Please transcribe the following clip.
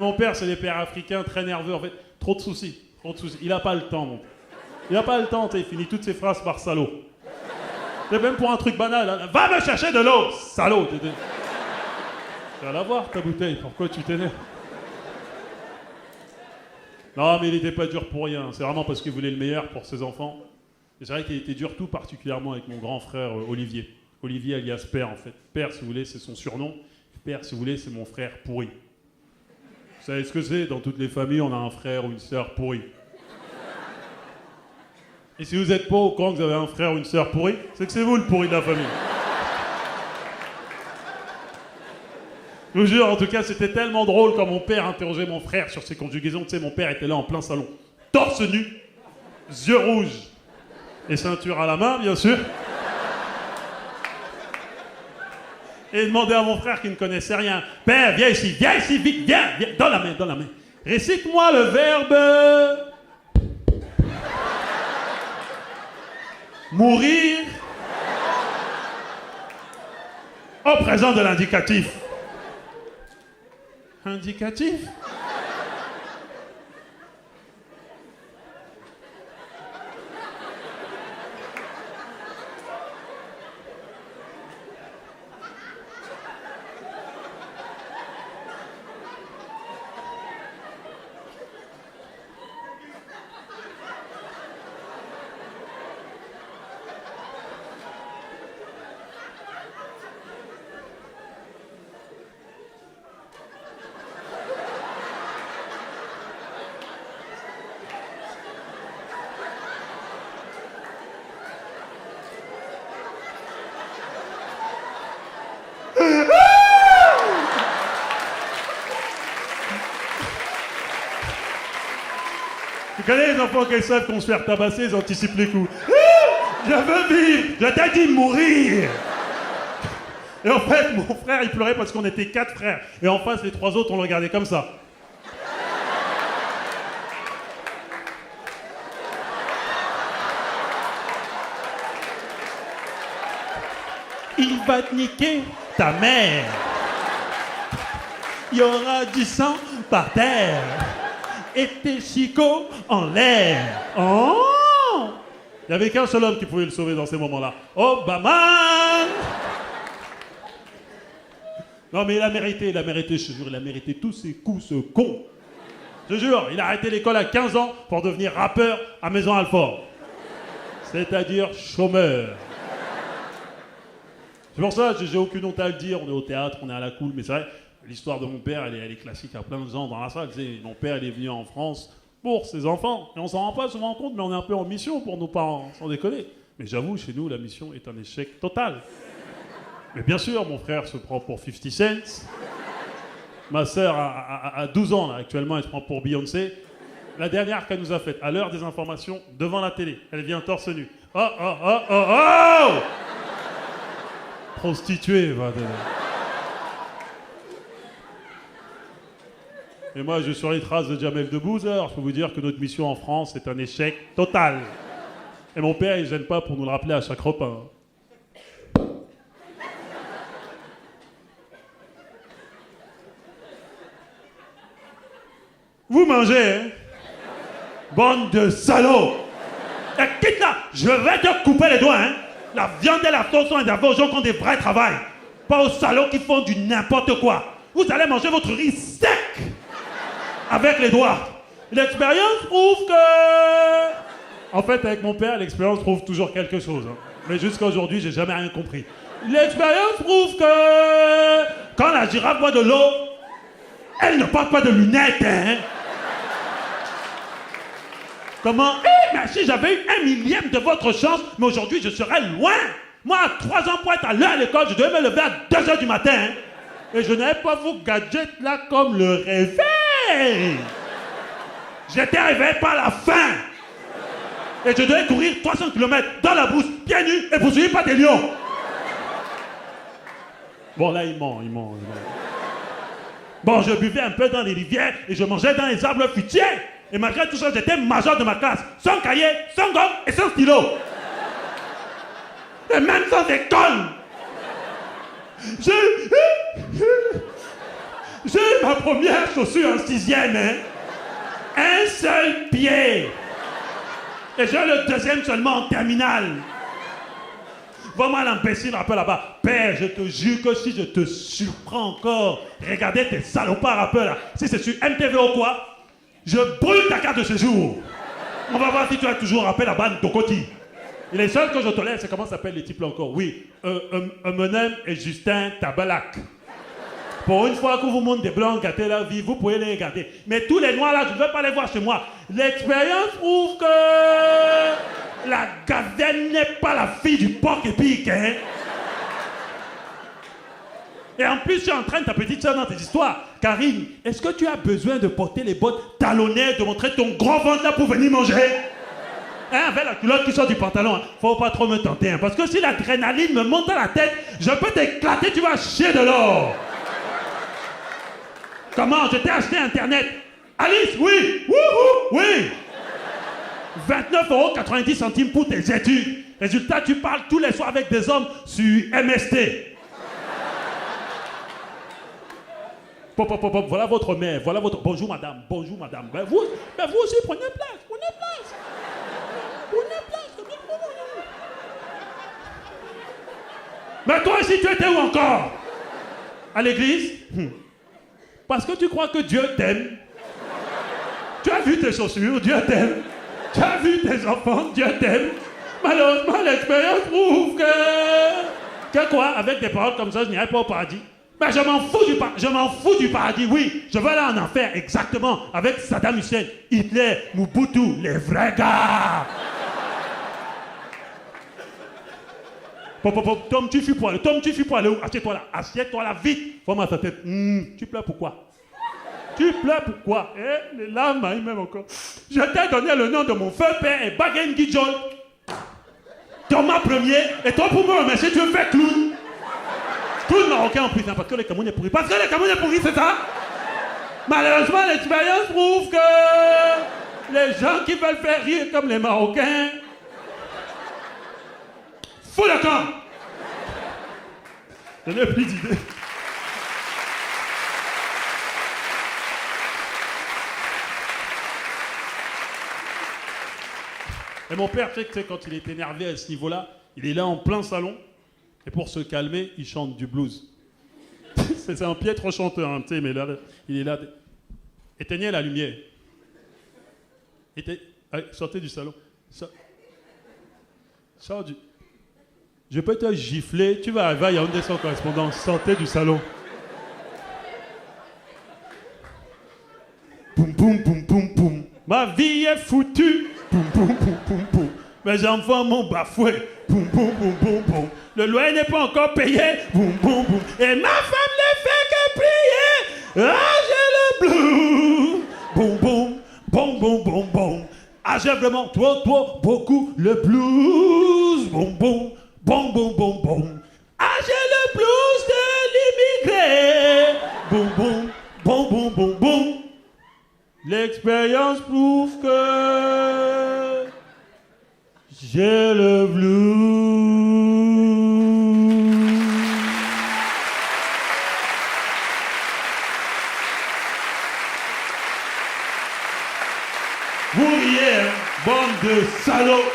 Mon père, c'est des pères africains très nerveux, en fait. Trop de soucis, trop de soucis. Il a pas le temps, mon père. Il a pas le temps, il finit toutes ses phrases par salaud. C'est même pour un truc banal. Hein. Va me chercher de l'eau, salaud. Tu vas la voir, ta bouteille. Pourquoi tu t'énerves? Non, mais il n'était pas dur pour rien. C'est vraiment parce qu'il voulait le meilleur pour ses enfants. Et c'est vrai qu'il était dur tout particulièrement avec mon grand frère Olivier. Olivier alias Père, en fait. Père, si vous voulez, c'est son surnom. Père, si vous voulez, c'est mon frère pourri. Vous savez ce que c'est? Dans toutes les familles, on a un frère ou une sœur pourri. Et si vous n'êtes pas au courant que vous avez un frère ou une sœur pourri, c'est que c'est vous le pourri de la famille. Je vous jure, en tout cas, c'était tellement drôle quand mon père interrogeait mon frère sur ses conjugaisons. Tu sais, mon père était là en plein salon. Torse nu, yeux rouges et ceinture à la main, bien sûr. Et il demandait à mon frère qui ne connaissait rien. Père, viens ici, vite, viens, dans la main, dans la main. Récite-moi le verbe... mourir au présent de l'indicatif. Indicatif? Tu connais les enfants qui savent qu'on se fait tabasser, ils anticipent les coups. Je veux vivre, je t'ai dit mourir. Et en fait, mon frère, il pleurait parce qu'on était 4 frères. Et en face, les 3 autres, on le regardait comme ça. Il va te niquer ta mère. Il y aura du sang par terre. Et tes chicots en l'air. Oh! Il n'y avait qu'un seul homme qui pouvait le sauver dans ces moments-là. Obama! Non mais il a mérité, je te jure, il a mérité tous ses coups, ce con. Je te jure, il a arrêté l'école à 15 ans pour devenir rappeur à Maison-Alfort. C'est-à-dire chômeur. C'est pour ça que j'ai aucune honte à le dire, on est au théâtre, on est à la cool, mais c'est vrai, l'histoire de mon père, elle est classique à plein de gens dans la salle. Mon père, il est venu en France pour ses enfants. Et on s'en rend pas souvent compte, mais on est un peu en mission pour nos parents, sans déconner. Mais j'avoue, chez nous, la mission est un échec total. Mais bien sûr, mon frère se prend pour 50 Cent. Ma sœur a 12 ans, là, actuellement, elle se prend pour Beyoncé. La dernière qu'elle nous a faite, à l'heure des informations, devant la télé, elle vient torse nu. Oh, oh, oh, oh, oh! Prostituée, va de là. Et moi, je suis sur les traces de Jamel Debbouze, alors je peux vous dire que notre mission en France est un échec total. Et mon père, il ne gêne pas pour nous le rappeler à chaque repas. Vous mangez, hein? Bande de salauds! Et quitte là, je vais te couper les doigts, hein? La viande et la sauce sont réservées aux gens qui ont des vrais travails. Pas aux salauds qui font du n'importe quoi. Vous allez manger votre riz sec! Avec les doigts. L'expérience prouve que... En fait, avec mon père, l'expérience prouve toujours quelque chose. Hein. Mais jusqu'à aujourd'hui, j'ai jamais rien compris. L'expérience prouve que... Quand la girafe boit de l'eau, elle ne porte pas de lunettes, hein. Comment? Eh, mais si j'avais eu 1/1000 de votre chance, mais aujourd'hui, je serais loin. Moi, à 3 ans pour être à l'heure à l'école, je devais me lever à 2h du matin, hein. Et je n'avais pas vos gadgets là comme le réveil. J'étais réveillé par la faim. Et je devais courir 300 km dans la brousse, pieds nus et poursuivi par des lions. Bon, là, il ment. Bon, je buvais un peu dans les rivières et je mangeais dans les arbres fruitiers. Et malgré tout ça, j'étais major de ma classe, sans cahier, sans gomme et sans stylo. Et même sans école. J'ai ma première chaussure en 6e, hein. Un seul pied. Et j'ai le deuxième seulement en terminale. Vraiment l'imbécile rappeur là-bas. Père, je te jure que si je te surprends encore, regardez tes salopards rappeurs là. Si c'est sur MTV ou quoi, je brûle ta carte de séjour. On va voir si tu as toujours rappelé la bande Tokoti. Et les seuls que je tolère, c'est comment s'appellent les types là encore. Oui, Eminem et Justin Tabalak. Pour une fois que vous montrez des blancs gâtés la vie, vous pouvez les regarder. Mais tous les noirs là, je ne veux pas les voir chez moi. L'expérience prouve que la gazelle n'est pas la fille du porc épique, hein. Et en plus, tu entraînes ta petite soeur dans tes histoires. Karine, est-ce que tu as besoin de porter les bottes talonnées, de montrer ton gros ventre là pour venir manger? Hein, avec la culotte qui sort du pantalon, hein. Faut pas trop me tenter, hein, parce que si l'adrénaline me monte à la tête, je peux t'éclater, tu vas chier de l'or. Comment? Je t'ai acheté Internet. Alice, oui. Wouhou, oui. 29,90 € pour tes études. Résultat, tu parles tous les soirs avec des hommes sur MST. Pop, pop, pop, voilà votre mère, voilà votre... Bonjour madame, bonjour madame. Ben vous aussi, prenez place, prenez place. Prenez place, c'est bien pour vous. Mais toi ici, tu étais où encore? À l'église? Parce que tu crois que Dieu t'aime. Tu as vu tes chaussures, Dieu t'aime. Tu as vu tes enfants, Dieu t'aime. Malheureusement, l'expérience prouve que... Que quoi? Avec des paroles comme ça, je n'irai pas au paradis. Mais je m'en fous du paradis, oui. Je veux aller en enfer, exactement. Avec Saddam Hussein, Hitler, Mobutu, les vrais gars. Pop, pop, pop. Tom, tu fuis pour aller. Tom, tu fuis pour aller où? Assieds-toi là. Assieds-toi là, vite. Faut-moi ta tête. Tu pleures pourquoi? Tu pleures pourquoi? Eh, les larmes, hein, même encore. Je t'ai donné le nom de mon feu père et Bagen Gidjol. Thomas Premier. Et toi, pour me remercier, tu veux faire clown. Clown marocain en plus, hein, parce que les Cameroun est pourri. Parce que les Cameroun est pourri, c'est ça? Malheureusement, l'expérience prouve que les gens qui veulent faire rire comme les Marocains... Fous le camp! Je n'ai plus d'idée. Et mon père, tu sais, quand il est énervé à ce niveau-là, il est là en plein salon, et pour se calmer, il chante du blues. C'est un piètre chanteur, hein, tu sais, mais là, il est là. Éteignez la lumière. Allez, sortez du salon. Sors du... Je peux te gifler, tu vas arriver à Yaoundé sans correspondance, sortez du salon. Boum, boum, boum, boum, boum. Ma vie est foutue. Boum, boum, boum, boum, boum. Mes enfants m'ont bafoué. Boum, boum, boum, boum, boum. Le loyer n'est pas encore payé. Boum, boum, boum. Et ma femme ne fait que prier. Ah, j'ai le blues. Boum, boum, boum, boum, boum, boum. Ah, j'ai vraiment trop, beaucoup le blues. Boum, boum. Boum, boum, boum, boum. Ah, j'ai le blues de l'immigré. Boum, boum, boum, boum, boum, boum. L'expérience prouve que j'ai le blues. Vous riez, hein, bande de salauds.